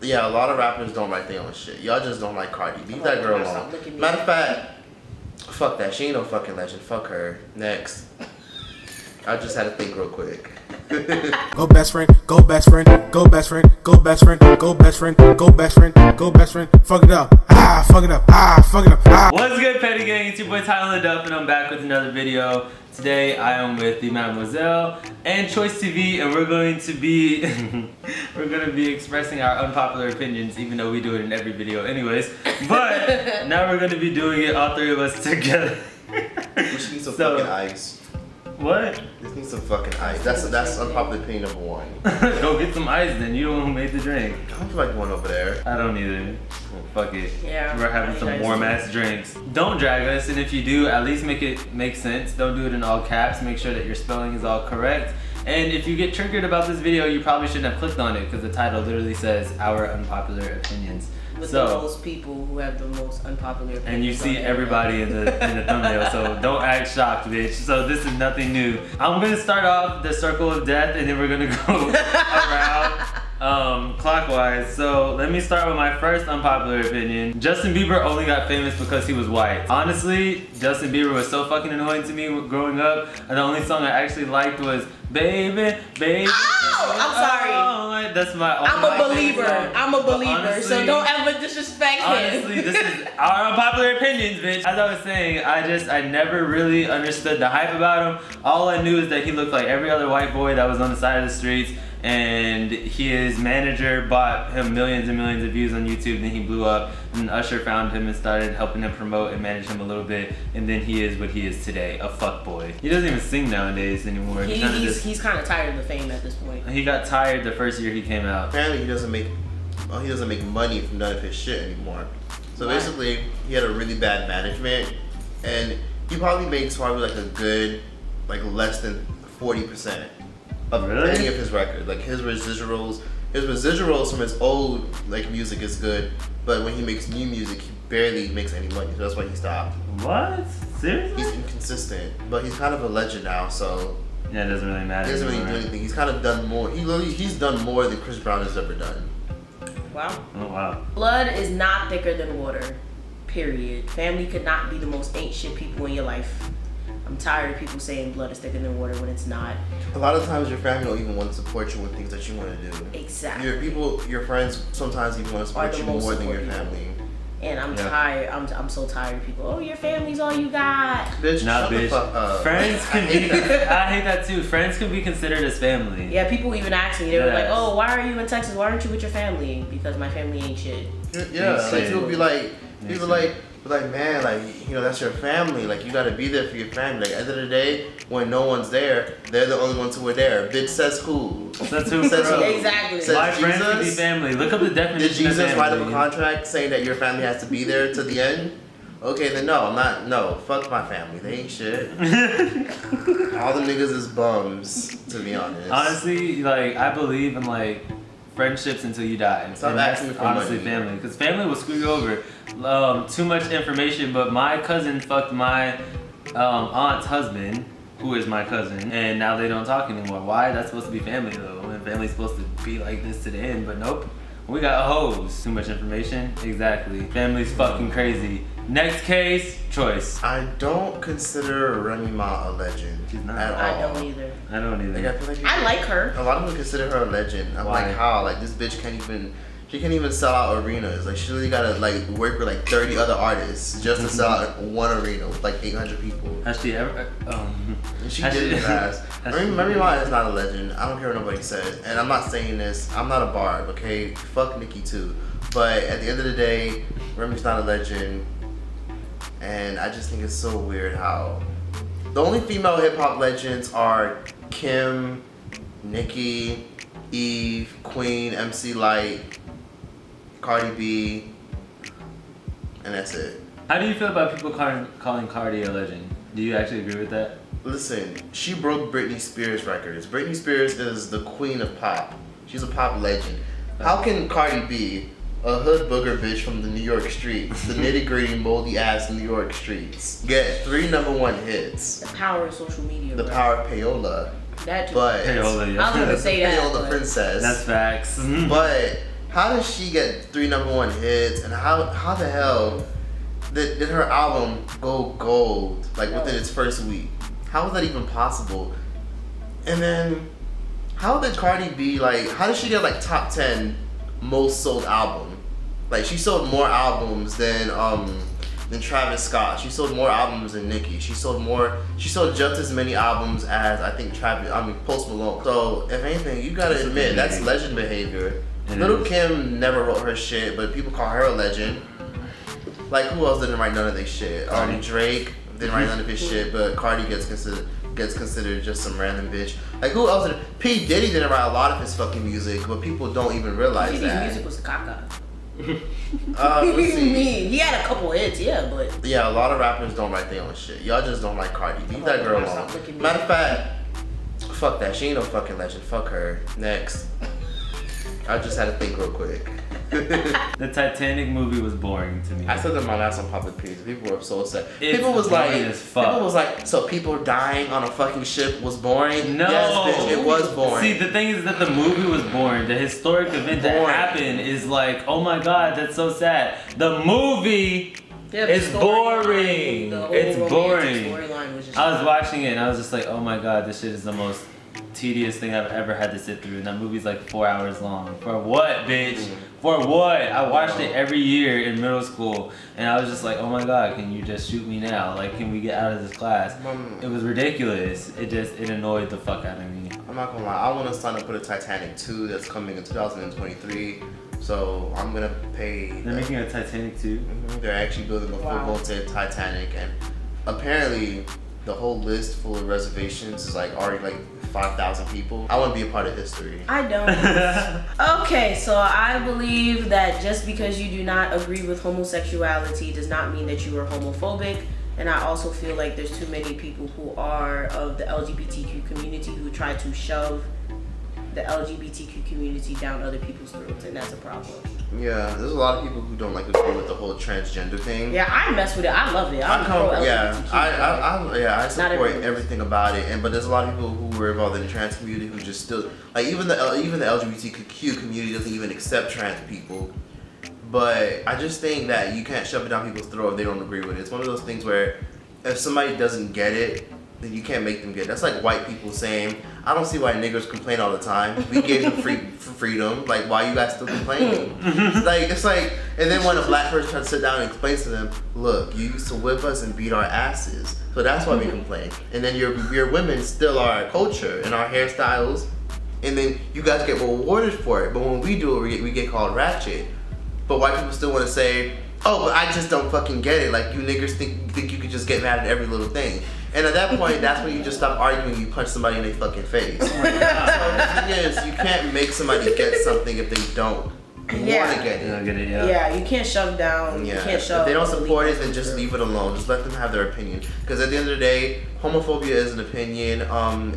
Yeah, a lot of rappers don't write their own shit. Y'all just don't like Cardi. Leave that girl alone. Matter of fact, fuck that. She ain't no fucking legend. Fuck her. Next. I just had to think real quick. Go best friend, go best friend, go best friend, go best friend, go best friend, go best friend, go best friend. Fuck it up. Fuck it up. Fuck it up. What's good, Petty Gang? It's your boy Tylan, LeDuff, and I'm back with another video. Today I am with the Mademoiselle and Troycetv, and we're going to be expressing our unpopular opinions, even though we do it in every video anyways. But now we're gonna be doing it, all three of us together. We should need some fucking ice. What? This needs some fucking ice. That's unpopular opinion number one. Go get some ice then. You the one who made the drink. I don't feel like going over there. I don't either. Well, fuck it. Yeah. We're having some warm ass drinks. Don't drag us, and if you do, at least make it make sense. Don't do it in all caps. Make sure that your spelling is all correct. And if you get triggered about this video, you probably shouldn't have clicked on it because the title literally says our unpopular opinions. With the most people who have the most unpopular opinions. And you see everybody in the thumbnail, so don't act shocked, bitch. So this is nothing new. I'm gonna start off the circle of death, and then we're gonna go around clockwise. So let me start with my first unpopular opinion. Justin Bieber only got famous because he was white. Honestly, Justin Bieber was so fucking annoying to me growing up, and the only song I actually liked was Baby, Baby. Oh, I'm sorry. Oh, that's my I'm a believer. I'm a believer. Honestly, so don't ever disrespect him. Honestly, this is our unpopular opinions, bitch. As I was saying, I never really understood the hype about him. All I knew is that he looked like every other white boy that was on the side of the streets, and his manager bought him millions and millions of views on YouTube, then he blew up, and Usher found him and started helping him promote and manage him a little bit, and then he is what he is today, a fuckboy. He doesn't even sing nowadays anymore. He's kind of tired of the fame at this point. He got tired the first year he came out. Apparently he doesn't make money from none of his shit anymore. So basically, he had a really bad management, and he probably makes like a good, like less than 40% of any of his records. Like his residuals from his old like music is good, but when he makes new music, he barely makes any money. So that's why he stopped. What? Seriously? He's inconsistent, but he's kind of a legend now, so yeah, it doesn't really matter. He doesn't really do anything. He's kind of done more. He's done more than Chris Brown has ever done. Wow. Oh wow. Blood is not thicker than water. Period. Family could not be the most ain't shit people in your life. I'm tired of people saying blood is thicker than water when it's not. A lot of times your family don't even want to support you with things that you want to do. Exactly. Your friends sometimes even want to support you more than your family. And I'm tired. I'm so tired of people. Oh, your family's all you got. Bitch, nah, shut bitch. the fuck up. Friends can be. I hate that too. Friends can be considered as family. Yeah, people even ask me. They were like, "Oh, why are you in Texas? Why aren't you with your family?" Because my family ain't shit. Yeah, like people be like, man, like, you know, that's your family. Like, you gotta be there for your family. Like, at the end of the day, when no one's there, they're the only ones who are there. Bitch, says who? Says who? Says who? Exactly. Says My Jesus? friends can be family. Look up the definition. Did Jesus of family. write up a contract saying that your family has to be there to the end? Okay, then no, I'm not. No, fuck my family. They ain't shit. All the niggas is bums, to be honest. Honestly, like, I believe in like friendships until you die. Stop and that's asking for honestly money. family, because family will screw you over. Too much information, but my cousin fucked my aunt's husband, who is my cousin, and now they don't talk anymore. Why? That's supposed to be family though, and family's supposed to be like this to the end, but nope. We got hoes. Too much information. Exactly. Family's fucking crazy. Next case, choice. I don't consider Remy Ma a legend. She's not. At all. I don't either. I don't either. Like, I feel like I like her. a lot of people consider her a legend. I'm Why? like, how? Like, this bitch she can't even sell out arenas. Like, she really gotta like work with like 30 other artists just to sell out one arena with like 800 people. Has she ever? And she did it in the past. Remy Ma is not a legend. I don't care what nobody says. And I'm not saying this. I'm not a barb, okay? Fuck Nicki too. But at the end of the day, Remy's not a legend. And I just think it's so weird how the only female hip hop legends are Kim, Nicki, Eve, Queen, MC Lyte, Cardi B, and that's it. How do you feel about people calling Cardi a legend? Do you actually agree with that? Listen, she broke Britney Spears records. Britney Spears is the queen of pop. She's a pop legend. How can Cardi B, a hood booger bitch from the New York streets, the nitty-gritty, moldy-ass New York streets, get 3 #1 hits? The power of social media. The power of payola. That too. But Payola, yeah. I was gonna say that. Payola princess. That's facts. But how does she get 3 #1 hits, and how the hell did her album go gold like within its first week? How was that even possible? And then how did Cardi B how did she get like top 10 most sold album? Like she sold more albums than Travis Scott. She sold more albums than Nicki. She sold just as many albums as I think Post Malone. So if anything, you gotta admit that's legend behavior. Little Kim never wrote her shit, but people call her a legend. Like who else didn't write none of their shit? Drake didn't write none of his shit, but Cardi gets considered just some random bitch. Like who else did? P Diddy didn't write a lot of his fucking music, but people don't even realize Diddy's that. music was caca. Let's see. He had a couple hits, yeah, but Yeah, a lot of rappers don't write their own shit. Y'all just don't like Cardi. Leave that girl alone. Matter of fact, fuck that. She ain't no fucking legend. Fuck her. Next. I just had to think real quick. The Titanic movie was boring to me. I said that in my last Unpopular Opinions. People were so upset. It's People was boring as fuck. so people dying on a fucking ship was boring? No. Yes, bitch, it was boring. See, the thing is that the movie was boring. The historic event that happened is like, oh my god, that's so sad. The movie is boring. It's boring. I was watching it and I was just like, oh my god, this shit is the most tedious thing I've ever had to sit through. And that movie's like 4 hours long. For what, bitch? For what? I watched it every year in middle school and I was just like, oh my god, can you just shoot me now? Like, can we get out of this class? It was ridiculous. It annoyed the fuck out of me. I'm not gonna lie, I want to sign up for the Titanic 2 that's coming in 2023. So I'm gonna pay. They're making a Titanic 2? They're actually building a full-blown Titanic, and apparently the whole list full of reservations is like already like 5,000 people. I want to be a part of history. I don't. Okay, so I believe that just because you do not agree with homosexuality does not mean that you are homophobic. And I also feel like there's too many people who are of the LGBTQ community who try to shove the LGBTQ community down other people's throats, and that's a problem. Yeah, there's a lot of people who don't like agree with the whole transgender thing. Yeah, I mess with it. I love it. I support everything about it. But there's a lot of people who were involved in the trans community who just still like even the LGBTQ community doesn't even accept trans people. But I just think that you can't shove it down people's throat if they don't agree with it. It's one of those things where if somebody doesn't get it, then you can't make them get it. That's like white people saying, I don't see why niggers complain all the time. We gave them freedom. Like, why you guys still complaining? It's like, and then when a black person tries to sit down and explain to them, look, you used to whip us and beat our asses. So that's why we complain. And then your women still are our culture and our hairstyles. And then you guys get rewarded for it. But when we do it, we get called ratchet. But white people still want to say, oh, but I just don't fucking get it. Like, you niggers think you could just get mad at every little thing. And at that point, that's when you just stop arguing. You punch somebody in their fucking face. So the thing is, you can't make somebody get something if they don't want to get it. Yeah, you can't shove down. Yeah. You can't shove. If they don't support it, then just leave it alone. Just let them have their opinion. Because at the end of the day, homophobia is an opinion,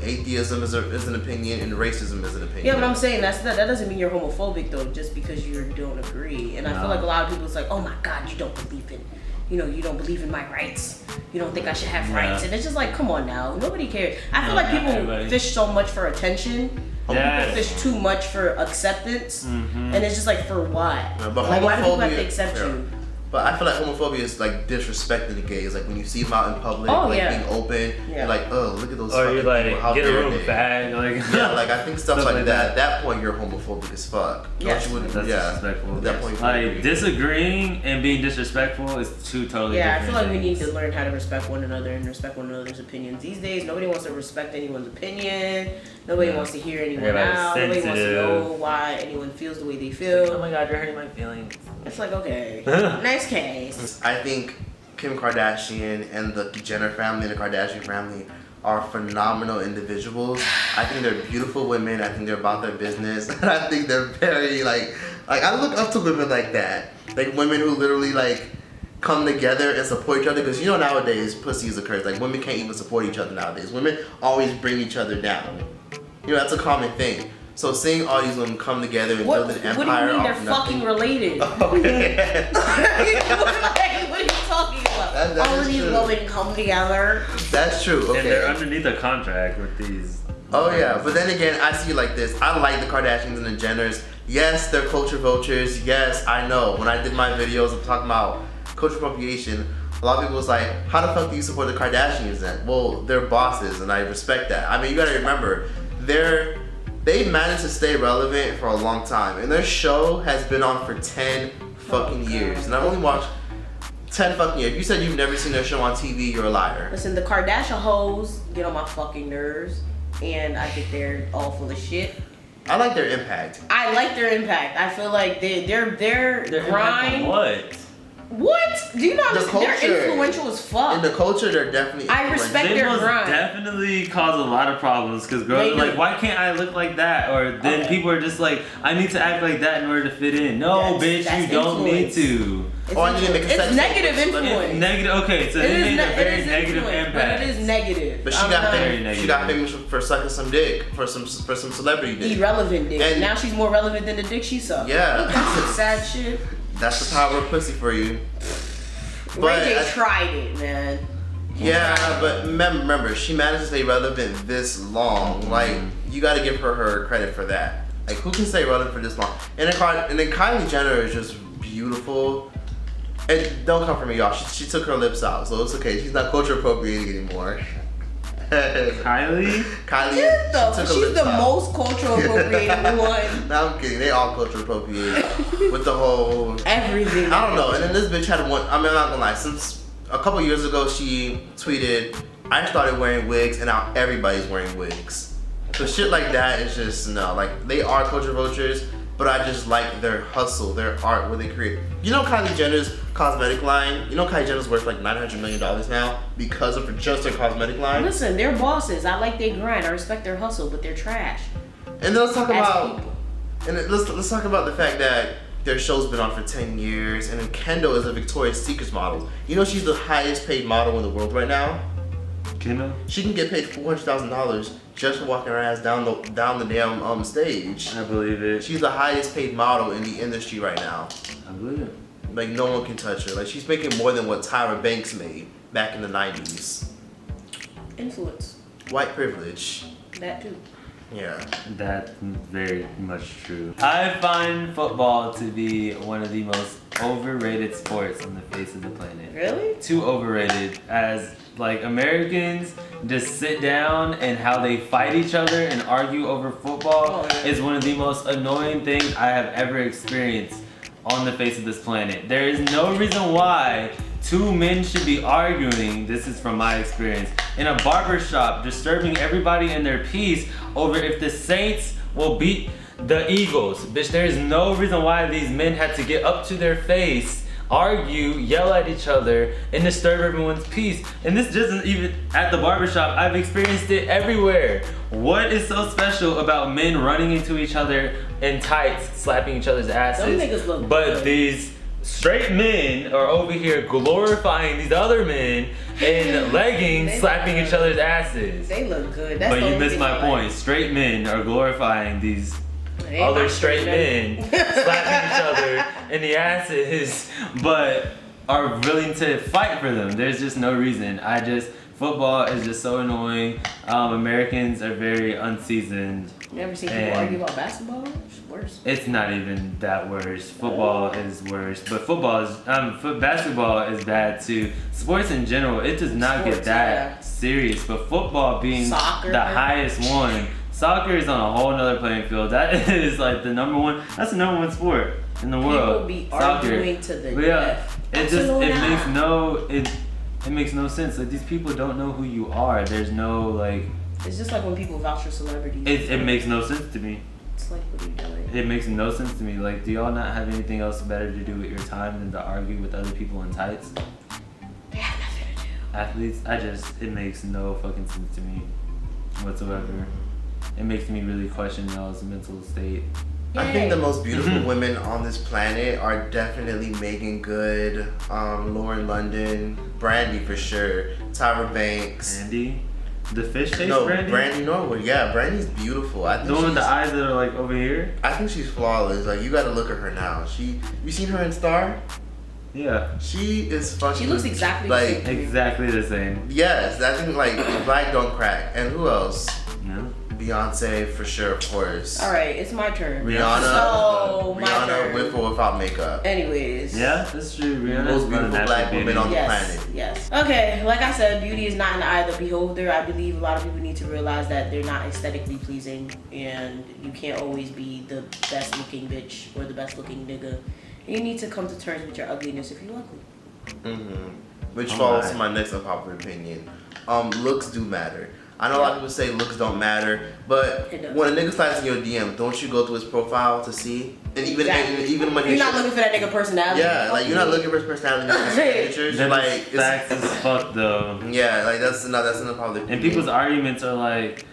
atheism is an opinion, and racism is an opinion. Yeah, but I'm saying that doesn't mean you're homophobic though, just because you don't agree. And I feel like a lot of people, it's like, oh my God, you don't believe in. You don't believe in my rights. You don't think I should have rights. And it's just like, come on now. Nobody cares. I feel like people fish so much for attention. People fish too much for acceptance. And it's just like, for what? Yeah, but like, why do people have to accept you? But I feel like homophobia is like disrespecting the gays. Like when you see them out in public, being open, you're like, oh, look at those fucking you're like, people. How get a dare room they? bag. Like I think stuff like that. At that point, you're homophobic as fuck. Yes. That's disrespectful. At that point, like disagreeing and being disrespectful is two totally different I feel like things. we need to learn how to respect one another and respect one another's opinions. These days, nobody wants to respect anyone's opinion. Nobody wants to hear anyone out. Nobody wants to know why anyone feels the way they feel. Oh my God, you're hurting my feelings. It's like, okay, next case. I think Kim Kardashian and the Jenner family and the Kardashian family are phenomenal individuals. I think they're beautiful women. I think they're about their business. And I think they're very like I look up to women like that. Like women who literally like come together and support each other, because nowadays pussy is a curse. Like women can't even support each other nowadays. Women always bring each other down. That's a common thing. So seeing all these women come together and build an empire. What do you mean they're fucking related? Okay. What are you talking about? All of these women come together. That's true. Okay. And they're underneath a contract with these. Oh yeah, but then again, I see it like this. I like the Kardashians and the Jenners Yes, they're culture vultures. Yes, I know. When I did my videos of talking about culture appropriation, a lot of people was like, how the fuck do you support the Kardashians then? Well, they're bosses, and I respect that. I mean, you gotta remember, they've managed to stay relevant for a long time, and their show has been on for 10 fucking years. And I've only watched 10 fucking years. If you said you've never seen their show on TV, you're a liar. Listen, the Kardashian hoes get on my fucking nerves, and I think they're all full of shit. I like their impact. I like their impact. I feel like their grind. What? What? Do you not understand? They're influential as fuck. In the culture, they're definitely I respect They their must grind. definitely cause a lot of problems because girls are like, why can't I look like that? Or then people are just like, I need to act like that in order to fit in. No, bitch, you don't need to. It's negative influence. Negative. Okay, so they made a very negative impact. But it is negative. But she got famous for sucking some dick, for some celebrity dick. Irrelevant dick. And now she's more relevant than the dick she sucked. Yeah. That's some sad shit. That's the power of pussy for you. Ray J tried it, man. Yeah, but remember, she managed to stay relevant this long. Like, you got to give her credit for that. Like, who can stay relevant for this long? And then Kylie Jenner is just beautiful. And don't come for me, y'all. She took her lips out, so it's okay. She's not culture appropriating anymore. Kylie? She's the most cultural appropriated one. No, I'm kidding. They all culture appropriate with the whole everything. I don't know. And then this bitch had one. I mean, I'm not gonna lie. Since a couple years ago, she tweeted, "I started wearing wigs, and now everybody's wearing wigs." So shit like that is just no. Like, they are culture vultures, but I just like their hustle, their art, what they create. You know Kylie Jenner's cosmetic line? You know Kylie Jenner's worth like $900 million now because of just her cosmetic line? Listen, they're bosses. I like their grind. I respect their hustle, but they're trash. And then let's talk about let's talk about the fact that their show's been on for 10 years, and then Kendall is a Victoria's Secret model. You know she's the highest paid model in the world right now? Kendall? She can get paid $400,000 just for walking her ass down the damn stage. I believe it. She's the highest paid model in the industry right now. I believe it. Like, no one can touch her. Like, she's making more than what Tyra Banks made back in the 90s. Influence. White privilege. That too. Yeah. That's very much true. I find football to be one of the most overrated sports on the face of the planet. Really? Too overrated. As like Americans just sit down and how they fight each other and argue over football is one of the most annoying things I have ever experienced on the face of this planet. There is no reason why two men should be arguing, this is from my experience, in a barber shop, disturbing everybody in their peace over if the Saints will beat the Eagles. Bitch, there is no reason why these men had to get up to their face, argue, yell at each other, and disturb everyone's peace. And this isn't even at the barbershop. I've experienced it everywhere. What is so special about men running into each other in tights, slapping each other's asses? Some niggas look but good. These straight men are over here glorifying these other men in leggings, slapping each other's asses. They look good. That's But the you only missed thing my I like. point. Straight men are glorifying these Ain't other my straight men slapping each other in the asses, but are willing to fight for them. There's just no reason. Football is just so annoying. Americans are very unseasoned. You ever seen people argue about basketball? It's worse. It's not even that worse. Football is worse, but basketball is bad too. Sports in general, it does not get that serious. But football being Soccer. the highest one, soccer is on a whole nother playing field. That is like the number one. That's the number one sport in the world. People be Soccer. arguing to the But yeah, death. it makes no sense. Like, these people don't know who you are. There's no like. It's just like when people vouch for celebrities. It makes no sense to me. It's like, what are you doing? It makes no sense to me. Like, do y'all not have anything else better to do with your time than to argue with other people in tights? They have nothing to do. Athletes, it makes no fucking sense to me whatsoever. It makes me really question y'all's mental state. I think the most beautiful women on this planet are definitely Megan Good, Lauren London, Brandy for sure, Tyra Banks. Brandy? The fish face No, Brandy? Brandy Norwood. Yeah, Brandy's beautiful. I think The one with the she's- eyes that are like over here? I think she's flawless. Like, you gotta look at her now. You seen her in Star? Yeah. She is fucking. She looks exactly the like same. Exactly the same. yes. I think like Black don't crack. And who else? No. Beyonce for sure, of course. All right, it's my turn. Rihanna. So, my Rihanna turn. with or without makeup. Anyways. Yeah, that's true. Rihanna's Most beautiful black woman on the planet. Yes. Okay, like I said, beauty is not in the eye of the beholder. I believe a lot of people need to realize that they're not aesthetically pleasing, and you can't always be the best looking bitch or the best looking nigga. You need to come to terms with your ugliness if you're ugly. Which follows to my next unpopular opinion. Looks do matter. I know a lot of people say looks don't matter, but when a nigga slides in your DM, don't you go through his profile to see? And even when you're not looking for that nigga personality. Yeah, like you're not looking for his personality in his pictures. Like facts as fuck though. Yeah, like that's an unpopular opinion. And people's arguments are like,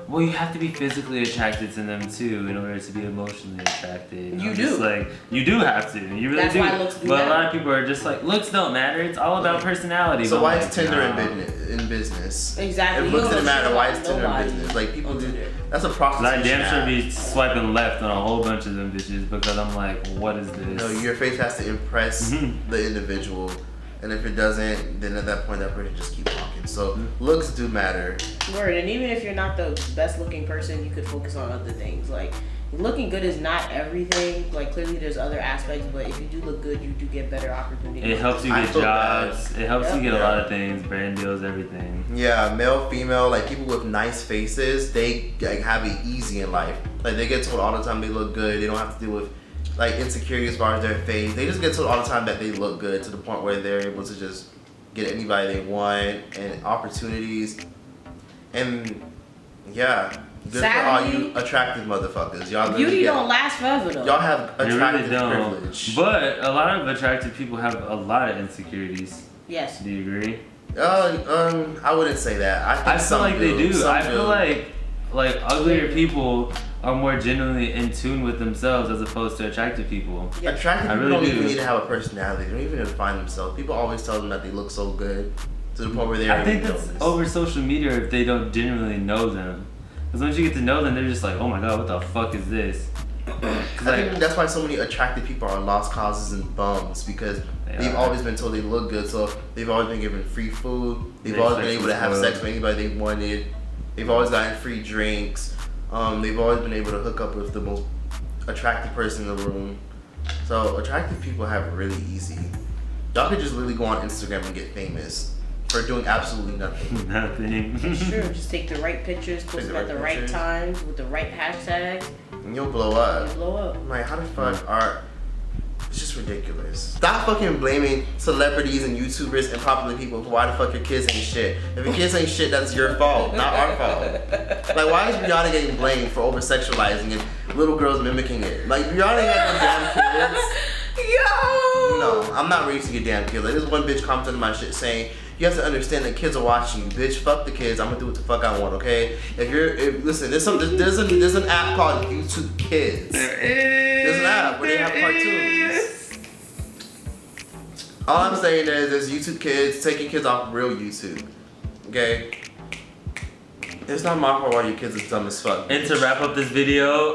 well, you have to be physically attracted to them too in order to be emotionally attracted. You I'm do. Just like, you do have to. You really That's do. why looks do but matter. a lot of people are just like, looks don't matter. It's all about personality. So but why like, is Tinder in business? Exactly. If looks didn't matter, why is Tinder Nobody in business? Like people do. Tinder. That's a prostitution. I damn sure app. be swiping left on a whole bunch of them bitches because I'm like, what is this? No, your face has to impress the individual. And if it doesn't, then at that point, that person just keep walking. So looks do matter. Word, and even if you're not the best looking person, you could focus on other things. Like looking good is not everything. Like clearly, there's other aspects, but if you do look good, you do get better opportunities. It helps you I get feel jobs. It helps you get a Yeah. lot of things, brand deals, everything. Yeah, male, female, like people with nice faces, they like have it easy in life. Like they get told all the time they look good. They don't have to deal with like insecurity as far as their face. They just get told all the time that they look good to the point where they're able to just get anybody they want and opportunities. And yeah, good for all you attractive motherfuckers. Y'all really Beauty don't last forever though. y'all have They attractive really don't. privilege. But a lot of attractive people have a lot of insecurities. Yes. Do you agree? I wouldn't say that. I think I feel some like they do. Some I feel like uglier people are more genuinely in tune with themselves as opposed to attractive people. Yeah. Attractive I people really don't even do. need to have a personality. They don't even define themselves. People always tell them that they look so good to the point where they I think already that's know this. over social media if they don't genuinely know them. Because once you get to know them, they're just like, oh my god, what the fuck is this? I think that's why so many attractive people are lost causes and bums because they've always been told they look good. So they've always been given free food. They've always been able to have sex with anybody they wanted. They've always gotten free drinks. They've always been able to hook up with the most attractive person in the room. So attractive people have it really easy. Y'all could just literally go on Instagram and get famous for doing absolutely nothing. Nothing. Sure, just take the right pictures, post them at the right times with the right hashtags, And you'll blow up. and blow up. I'm like, how the fuck are... It's just ridiculous. Stop fucking blaming celebrities and YouTubers and popular people for why the fuck your kids ain't shit. If your kids ain't shit, that's your fault, not our fault. Like, why is Rihanna getting blamed for over-sexualizing and little girls mimicking it? Like, Rihanna ain't got no damn kids. Yo! No, I'm not raising your damn kid. Like, there's one bitch commented on my shit saying, you have to understand that kids are watching you. Bitch, fuck the kids. I'm gonna do what the fuck I want, okay? Listen, there's an app called YouTube Kids. There's an app where they have cartoons. All I'm saying is there's YouTube Kids. Take your kids off real YouTube, okay? It's not my fault why your kids are dumb as fuck. And to wrap up this video,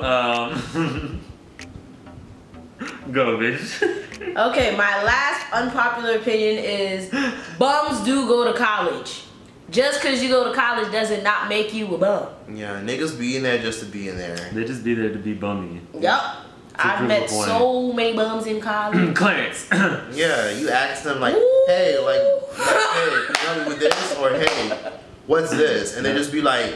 go bitch. Okay, my last unpopular opinion is bums do go to college. Just because you go to college doesn't not make you a bum. Yeah, niggas be in there just to be in there. They just be there to be bummy. Yup. I've prove met a point. so many bums in college. Clarence. Yeah, you ask them like, Ooh. hey, hey, can you help me with this? Or hey, what's this? And they just be like,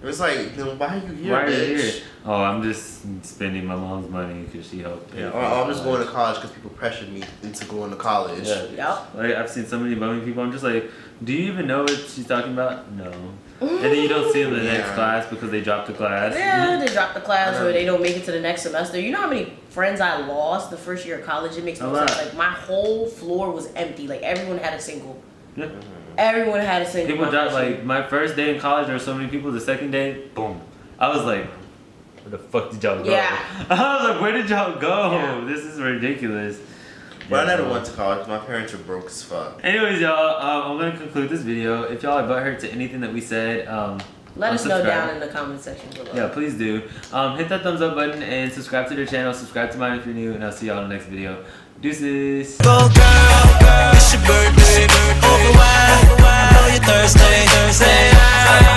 it's like, then why are you here, Why are bitch? you here? Oh, I'm just spending my mom's money because she helped pay. Yeah, for or I'm just college. going to college because people pressured me into going to college. Yeah. Yup. Like I've seen so many bummy people. I'm just like, do you even know what she's talking about? No. And then you don't see them in the next Yeah. class because they dropped the class. Yeah, they drop the class or they don't make it to the next semester. You know how many friends I lost the first year of college? It makes no A lot. sense. Like my whole floor was empty. Like everyone had a single. Yeah. Everyone had a single. People dropped like my first day in college. There were so many people. The second day, boom. I was like, where the fuck did y'all go? Yeah. I was like, where did y'all go? Yeah. This is ridiculous. But I Yeah. never went to college. My parents are broke as fuck. Anyways, y'all, I'm gonna conclude this video. If y'all are butthurt to anything that we said, Let us know unsubscribe. down in the comment section below. Yeah, please do. Hit that thumbs up button and subscribe to their channel. Subscribe to mine if you're new, and I'll see y'all in the next video. Deuces. Go girl, it's your birthday, over wine, I know you're thirsty,